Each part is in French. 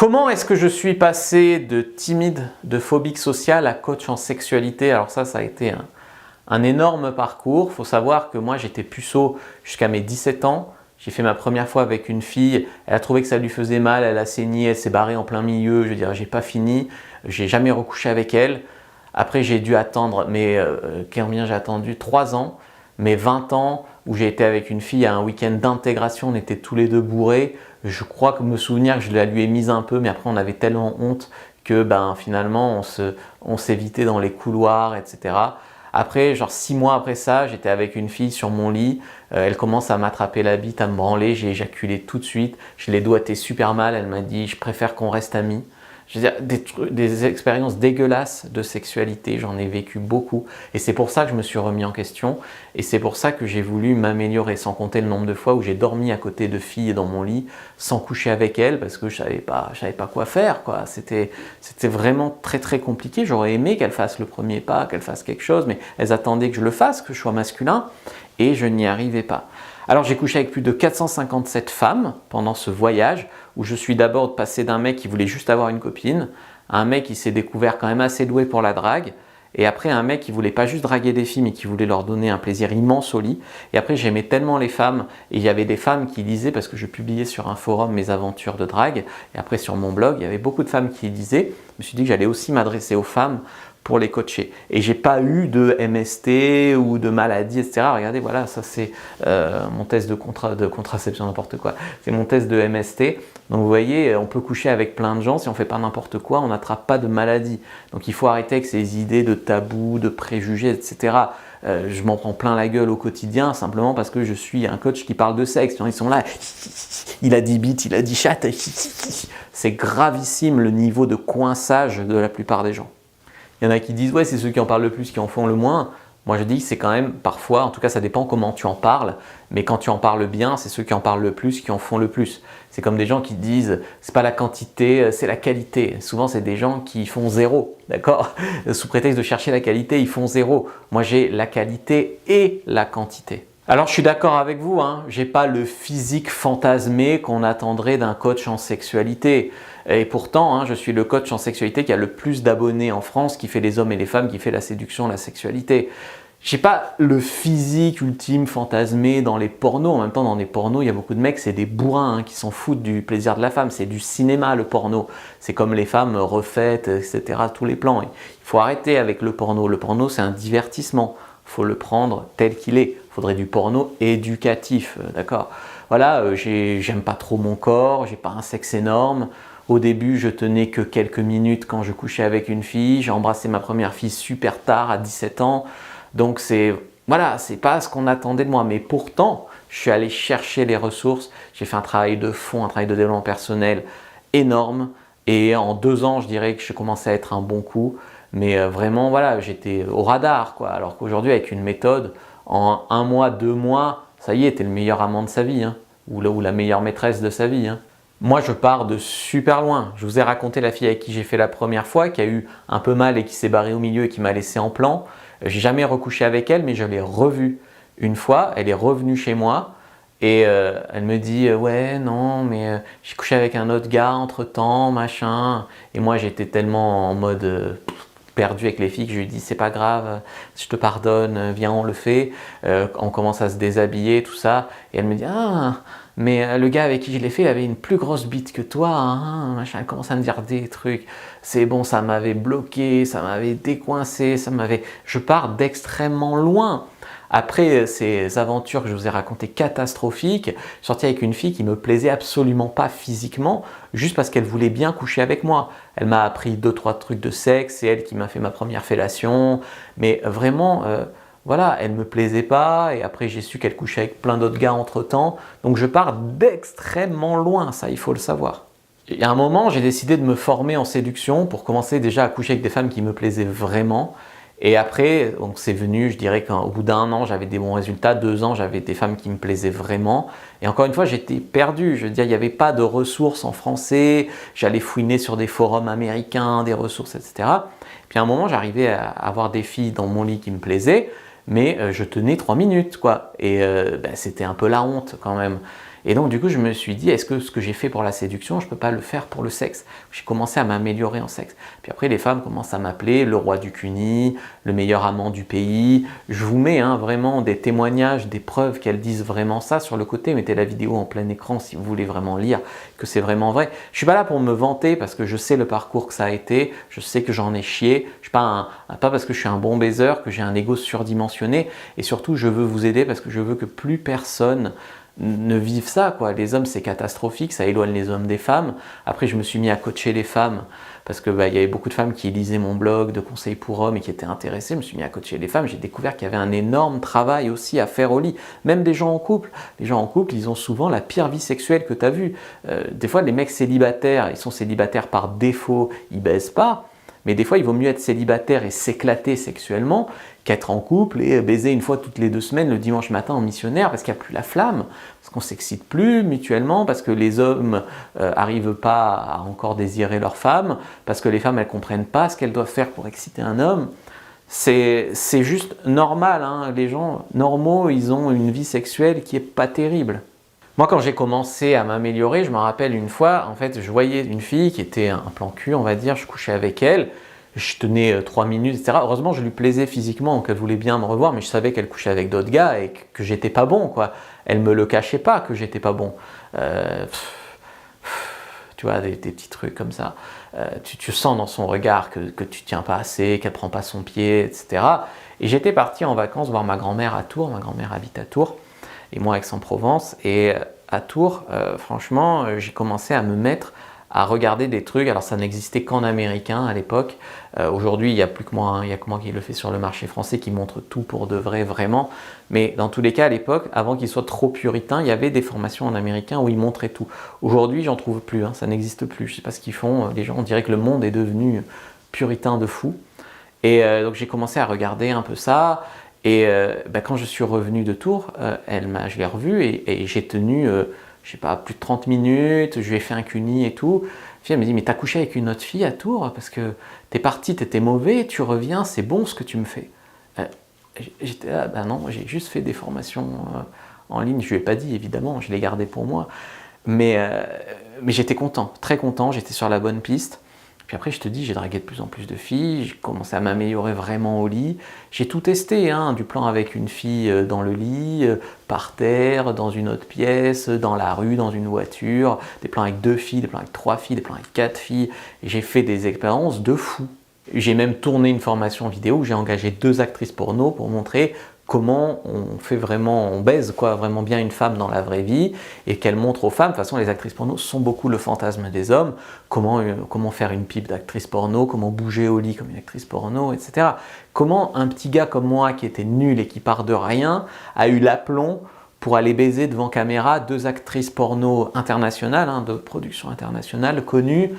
Comment est-ce que je suis passé de timide, de phobique sociale à coach en sexualité? Alors ça a été un énorme parcours. Il faut savoir que moi j'étais puceau jusqu'à mes 17 ans. J'ai fait ma première fois avec une fille, elle a trouvé que ça lui faisait mal, elle a saigné, elle s'est barrée en plein milieu. Je veux dire, j'ai pas fini, j'ai jamais recouché avec elle. Après j'ai dû attendre, combien j'ai attendu? 3 ans, mes 20 ans où j'ai été avec une fille à un week-end d'intégration, on était tous les deux bourrés. Je crois que me souvenir que je la lui ai mise un peu, mais après on avait tellement honte que finalement on s'évitait dans les couloirs, etc. Après, genre 6 mois après ça, j'étais avec une fille sur mon lit, elle commence à m'attraper la bite, à me branler, j'ai éjaculé tout de suite, je l'ai doigté super mal, elle m'a dit « je préfère qu'on reste amis ». Je veux dire, des expériences dégueulasses de sexualité, j'en ai vécu beaucoup et c'est pour ça que je me suis remis en question et c'est pour ça que j'ai voulu m'améliorer, sans compter le nombre de fois où j'ai dormi à côté de filles dans mon lit sans coucher avec elles parce que je savais pas quoi faire, quoi. C'était vraiment très très compliqué. J'aurais aimé qu'elles fassent le premier pas, qu'elles fassent quelque chose, mais elles attendaient que je le fasse, que je sois masculin et je n'y arrivais pas. Alors j'ai couché avec plus de 457 femmes pendant ce voyage où je suis d'abord passé d'un mec qui voulait juste avoir une copine à un mec qui s'est découvert quand même assez doué pour la drague et après un mec qui voulait pas juste draguer des filles mais qui voulait leur donner un plaisir immense au lit. Et après j'aimais tellement les femmes et il y avait des femmes qui disaient, parce que je publiais sur un forum mes aventures de drague et après sur mon blog il y avait beaucoup de femmes qui disaient, je me suis dit que j'allais aussi m'adresser aux femmes pour les coacher. Et j'ai pas eu de MST ou de maladie, etc. Regardez, voilà, ça c'est mon test de contraception, n'importe quoi. C'est mon test de MST. Donc vous voyez, on peut coucher avec plein de gens, si on fait pas n'importe quoi, on n'attrape pas de maladie. Donc il faut arrêter avec ces idées de tabous, de préjugés, etc. Je m'en prends plein la gueule au quotidien, simplement parce que je suis un coach qui parle de sexe. Ils sont là, il a dit bite, il a dit chatte. C'est gravissime le niveau de coinçage de la plupart des gens. Il y en a qui disent ouais, c'est ceux qui en parlent le plus qui en font le moins. Moi je dis c'est quand même parfois, en tout cas ça dépend comment tu en parles, mais quand tu en parles bien, c'est ceux qui en parlent le plus qui en font le plus. C'est comme des gens qui disent c'est pas la quantité, c'est la qualité. Souvent c'est des gens qui font zéro, d'accord? Sous prétexte de chercher la qualité, ils font zéro. Moi j'ai la qualité et la quantité. Alors je suis d'accord avec vous, j'ai pas le physique fantasmé qu'on attendrait d'un coach en sexualité. Et pourtant, je suis le coach en sexualité qui a le plus d'abonnés en France, qui fait les hommes et les femmes, qui fait la séduction, la sexualité. J'ai pas le physique ultime fantasmé dans les pornos. En même temps, dans les pornos, il y a beaucoup de mecs, c'est des bourrins qui s'en foutent du plaisir de la femme. C'est du cinéma, le porno. C'est comme les femmes refaites, etc. Tous les plans. Il faut arrêter avec le porno. Le porno, c'est un divertissement. Il faut le prendre tel qu'il est. Il faudrait du porno éducatif, d'accord? Voilà, j'aime pas trop mon corps, j'ai pas un sexe énorme. Au début, je tenais que quelques minutes quand je couchais avec une fille. J'ai embrassé ma première fille super tard, à 17 ans. Donc voilà, c'est pas ce qu'on attendait de moi. Mais pourtant, je suis allé chercher les ressources. J'ai fait un travail de fond, un travail de développement personnel énorme. Et en 2 ans, je dirais que je commençais à être un bon coup. Mais vraiment, voilà, j'étais au radar, quoi. Alors qu'aujourd'hui, avec une méthode, en 1 mois, 2 mois, ça y est, t'es le meilleur amant de sa vie, ou la meilleure maîtresse de sa vie. Moi, je pars de super loin. Je vous ai raconté la fille avec qui j'ai fait la première fois, qui a eu un peu mal et qui s'est barrée au milieu et qui m'a laissé en plan. J'ai jamais recouché avec elle, mais je l'ai revue une fois. Elle est revenue chez moi et elle me dit « ouais, non, mais j'ai couché avec un autre gars entre-temps, machin ». Et moi, j'étais tellement en mode perdu avec les filles que je lui dis « c'est pas grave, je te pardonne, viens, on le fait ». On commence à se déshabiller, tout ça. Et elle me dit « ah ». Mais le gars avec qui je l'ai fait, il avait une plus grosse bite que toi, machin, il commence à me dire des trucs. C'est bon, ça m'avait bloqué, ça m'avait décoincé, je pars d'extrêmement loin. Après ces aventures que je vous ai racontées catastrophiques, je suis sorti avec une fille qui me plaisait absolument pas physiquement, juste parce qu'elle voulait bien coucher avec moi. Elle m'a appris 2-3 trucs de sexe, c'est elle qui m'a fait ma première fellation, mais vraiment… voilà, elle ne me plaisait pas et après j'ai su qu'elle couchait avec plein d'autres gars entre-temps. Donc je pars d'extrêmement loin, ça il faut le savoir. Il y a un moment, j'ai décidé de me former en séduction pour commencer déjà à coucher avec des femmes qui me plaisaient vraiment. Et après, donc c'est venu, je dirais qu'au bout d'1 an, j'avais des bons résultats. 2 ans, j'avais des femmes qui me plaisaient vraiment. Et encore une fois, j'étais perdu. Je veux dire, il n'y avait pas de ressources en français. J'allais fouiner sur des forums américains, des ressources, etc. Puis à un moment, j'arrivais à avoir des filles dans mon lit qui me plaisaient. Mais je tenais 3 minutes, quoi. Et c'était un peu la honte quand même. Et donc du coup je me suis dit, est-ce que ce que j'ai fait pour la séduction, je ne peux pas le faire pour le sexe? J'ai commencé à m'améliorer en sexe. Puis après les femmes commencent à m'appeler le roi du cuni, le meilleur amant du pays. Je vous mets vraiment des témoignages, des preuves qu'elles disent vraiment ça sur le côté. Mettez la vidéo en plein écran si vous voulez vraiment lire que c'est vraiment vrai. Je ne suis pas là pour me vanter parce que je sais le parcours que ça a été, je sais que j'en ai chié. Je suis pas parce que je suis un bon baiser que j'ai un ego surdimensionné, et surtout je veux vous aider parce que je veux que plus personne ne vive ça, quoi. Les hommes c'est catastrophique, ça éloigne les hommes des femmes. Après je me suis mis à coacher les femmes parce que il y avait beaucoup de femmes qui lisaient mon blog de conseils pour hommes et qui étaient intéressées. Je me suis mis à coacher les femmes, j'ai découvert qu'il y avait un énorme travail aussi à faire au lit, même des gens en couple. Les gens en couple, ils ont souvent la pire vie sexuelle que tu as vue. Des fois les mecs célibataires, ils sont célibataires par défaut, ils baisent pas. Mais des fois, il vaut mieux être célibataire et s'éclater sexuellement qu'être en couple et baiser une fois toutes les 2 semaines le dimanche matin en missionnaire parce qu'il n'y a plus la flamme, parce qu'on ne s'excite plus mutuellement, parce que les hommes n'arrivent pas à encore désirer leur femme, parce que les femmes, elles ne comprennent pas ce qu'elles doivent faire pour exciter un homme. C'est juste normal, hein. Les gens normaux, ils ont une vie sexuelle qui n'est pas terrible. Moi, quand j'ai commencé à m'améliorer, je me rappelle une fois, en fait, je voyais une fille qui était un plan cul, on va dire, je couchais avec elle, je tenais 3 minutes, etc. Heureusement, je lui plaisais physiquement, qu'elle voulait bien me revoir, mais je savais qu'elle couchait avec d'autres gars et que j'étais pas bon, quoi. Elle me le cachait pas que j'étais pas bon. Tu vois, des petits trucs comme ça. Tu sens dans son regard que tu tiens pas assez, qu'elle prend pas son pied, etc. Et j'étais parti en vacances voir ma grand-mère à Tours, ma grand-mère habite à Tours, et moi Aix-en-Provence, et à Tours, franchement, j'ai commencé à me mettre à regarder des trucs. Alors ça n'existait qu'en américain à l'époque. Aujourd'hui, il n'y a plus que moi, hein, il n'y a que moi qui le fais sur le marché français, qui montre tout pour de vrai, vraiment. Mais dans tous les cas, à l'époque, avant qu'il soit trop puritain, il y avait des formations en américain où ils montraient tout. Aujourd'hui, j'en trouve plus, hein, ça n'existe plus. Je ne sais pas ce qu'ils font, les gens, on dirait que le monde est devenu puritain de fou. Et donc j'ai commencé à regarder un peu ça. Et quand je suis revenu de Tours, je l'ai revue et j'ai tenu, je sais pas, plus de 30 minutes, je lui ai fait un cuni et tout. Puis elle me dit, mais t'as couché avec une autre fille à Tours parce que t'es parti, t'étais mauvais, tu reviens, c'est bon ce que tu me fais. J'étais là, ben non, j'ai juste fait des formations en ligne, je lui ai pas dit évidemment, je l'ai gardé pour moi. Mais j'étais content, très content, j'étais sur la bonne piste. Puis après, je te dis, j'ai dragué de plus en plus de filles, j'ai commencé à m'améliorer vraiment au lit. J'ai tout testé, hein, du plan avec une fille dans le lit, par terre, dans une autre pièce, dans la rue, dans une voiture, des plans avec 2 filles, des plans avec 3 filles, des plans avec 4 filles. Et j'ai fait des expériences de fou. J'ai même tourné une formation vidéo où j'ai engagé 2 actrices porno pour montrer comment on fait vraiment, on baise quoi, vraiment bien une femme dans la vraie vie et qu'elle montre aux femmes. De toute façon, les actrices porno sont beaucoup le fantasme des hommes. Comment faire une pipe d'actrice porno, comment bouger au lit comme une actrice porno, etc. Comment un petit gars comme moi qui était nul et qui part de rien a eu l'aplomb pour aller baiser devant caméra 2 actrices porno internationales, hein, de production internationale, connues,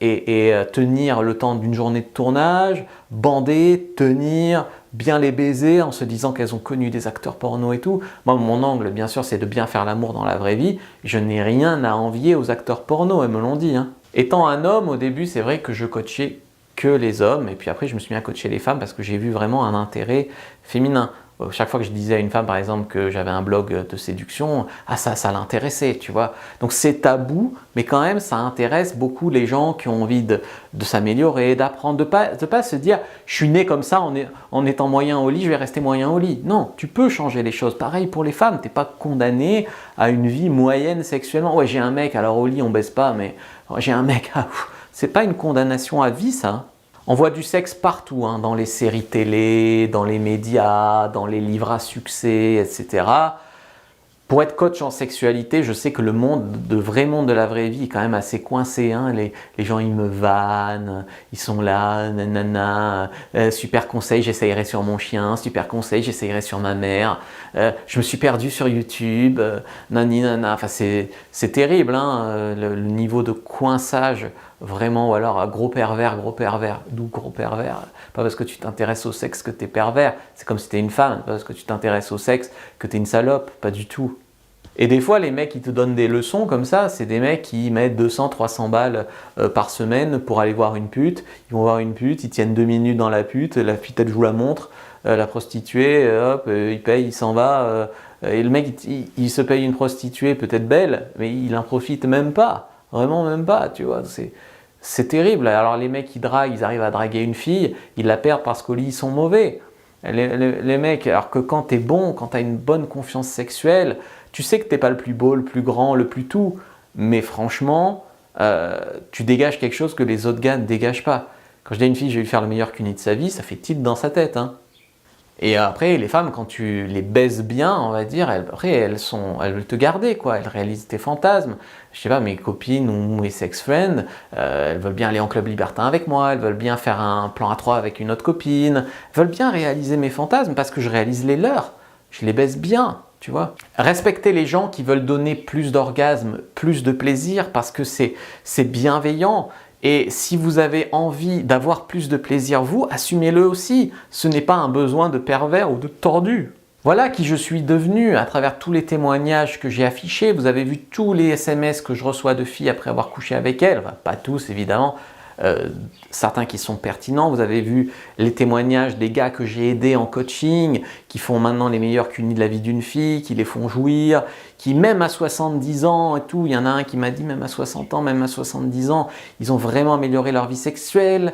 et tenir le temps d'une journée de tournage, bander, tenir, bien les baiser en se disant qu'elles ont connu des acteurs porno et tout. Moi, mon angle, bien sûr, c'est de bien faire l'amour dans la vraie vie. Je n'ai rien à envier aux acteurs porno, elles me l'ont dit, hein. Étant un homme, au début, c'est vrai que je coachais que les hommes, et puis après, je me suis mis à coacher les femmes parce que j'ai vu vraiment un intérêt féminin. Chaque fois que je disais à une femme, par exemple, que j'avais un blog de séduction, ça l'intéressait, tu vois. Donc c'est tabou, mais quand même, ça intéresse beaucoup les gens qui ont envie de s'améliorer, d'apprendre, de pas se dire « je suis né comme ça, en étant moyen au lit, je vais rester moyen au lit ». Non, tu peux changer les choses. Pareil pour les femmes, t'es pas condamné à une vie moyenne sexuellement. Ouais, j'ai un mec, alors au lit, on baisse pas, mais j'ai un mec, c'est pas une condamnation à vie, ça. On voit du sexe partout, hein, dans les séries télé, dans les médias, dans les livres à succès, etc. Pour être coach en sexualité, je sais que le vrai monde de la vraie vie est quand même assez coincé, hein. Les gens, ils me vannent, ils sont là, nanana, super conseil, j'essayerai sur mon chien, super conseil, j'essayerai sur ma mère, je me suis perdu sur YouTube, nani nana, enfin c'est terrible, hein, le niveau de coinçage, vraiment, ou alors gros pervers, d'où gros pervers? Pas parce que tu t'intéresses au sexe que t'es pervers, c'est comme si t'es une femme, pas parce que tu t'intéresses au sexe que t'es une salope, pas du tout. Et des fois, les mecs qui te donnent des leçons comme ça, c'est des mecs qui mettent 200-300 balles par semaine pour aller voir une pute. Ils vont voir une pute, ils tiennent 2 minutes dans la pute elle joue la montre, la prostituée, hop, il paye, il s'en va, Et le mec, il se paye une prostituée peut-être belle, mais il en profite même pas. Vraiment même pas, tu vois. C'est terrible. Alors les mecs qui draguent, ils arrivent à draguer une fille, ils la perdent parce qu'au lit, ils sont mauvais. Les mecs, alors que quand t'es bon, quand t'as une bonne confiance sexuelle, tu sais que t'es pas le plus beau, le plus grand, le plus tout. Mais franchement, tu dégages quelque chose que les autres gars ne dégagent pas. Quand je dis à une fille, je vais lui faire le meilleur cuni de sa vie, ça fait tilt dans sa tête, hein. Et après, les femmes, quand tu les baises bien, on va dire, après, elles veulent te garder, quoi. Elles réalisent tes fantasmes. Je sais pas, mes copines ou mes sex-friends, elles veulent bien aller en club libertin avec moi, elles veulent bien faire un plan à trois avec une autre copine, elles veulent bien réaliser mes fantasmes parce que je réalise les leurs. Je les baise bien, tu vois. Respectez les gens qui veulent donner plus d'orgasme, plus de plaisir parce que c'est bienveillant. Et si vous avez envie d'avoir plus de plaisir, vous, assumez-le aussi. Ce n'est pas un besoin de pervers ou de tordu. Voilà qui je suis devenu à travers tous les témoignages que j'ai affichés. Vous avez vu tous les SMS que je reçois de filles après avoir couché avec elles. Enfin, pas tous évidemment, certains qui sont pertinents. Vous avez vu les témoignages des gars que j'ai aidés en coaching, qui font maintenant les meilleurs cunis de la vie d'une fille, qui les font jouir, qui même à 70 ans et tout, il y en a un qui m'a dit même à 60 ans, même à 70 ans, ils ont vraiment amélioré leur vie sexuelle.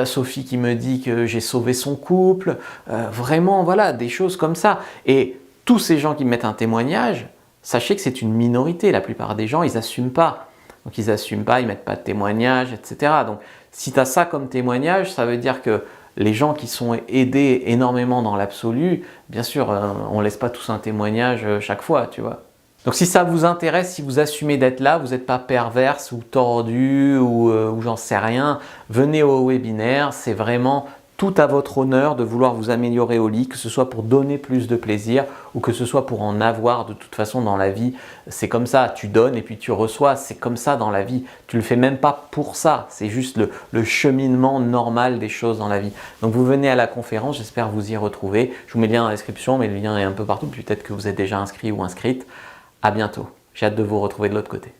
Sophie qui me dit que j'ai sauvé son couple. Vraiment, voilà, des choses comme ça. Et tous ces gens qui mettent un témoignage, sachez que c'est une minorité. La plupart des gens, ils n'assument pas. Donc ils n'assument pas, ils ne mettent pas de témoignage, etc. Donc si tu as ça comme témoignage, ça veut dire que les gens qui sont aidés énormément dans l'absolu, bien sûr, on ne laisse pas tous un témoignage chaque fois, tu vois. Donc si ça vous intéresse, si vous assumez d'être là, vous n'êtes pas perverse ou tordu ou j'en sais rien, venez au webinaire, c'est vraiment tout à votre honneur de vouloir vous améliorer au lit, que ce soit pour donner plus de plaisir ou que ce soit pour en avoir. De toute façon dans la vie, c'est comme ça, tu donnes et puis tu reçois, c'est comme ça dans la vie. Tu ne le fais même pas pour ça, c'est juste le cheminement normal des choses dans la vie. Donc vous venez à la conférence, j'espère vous y retrouver. Je vous mets le lien dans la description, mais le lien est un peu partout, peut-être que vous êtes déjà inscrit ou inscrite. À bientôt, j'ai hâte de vous retrouver de l'autre côté.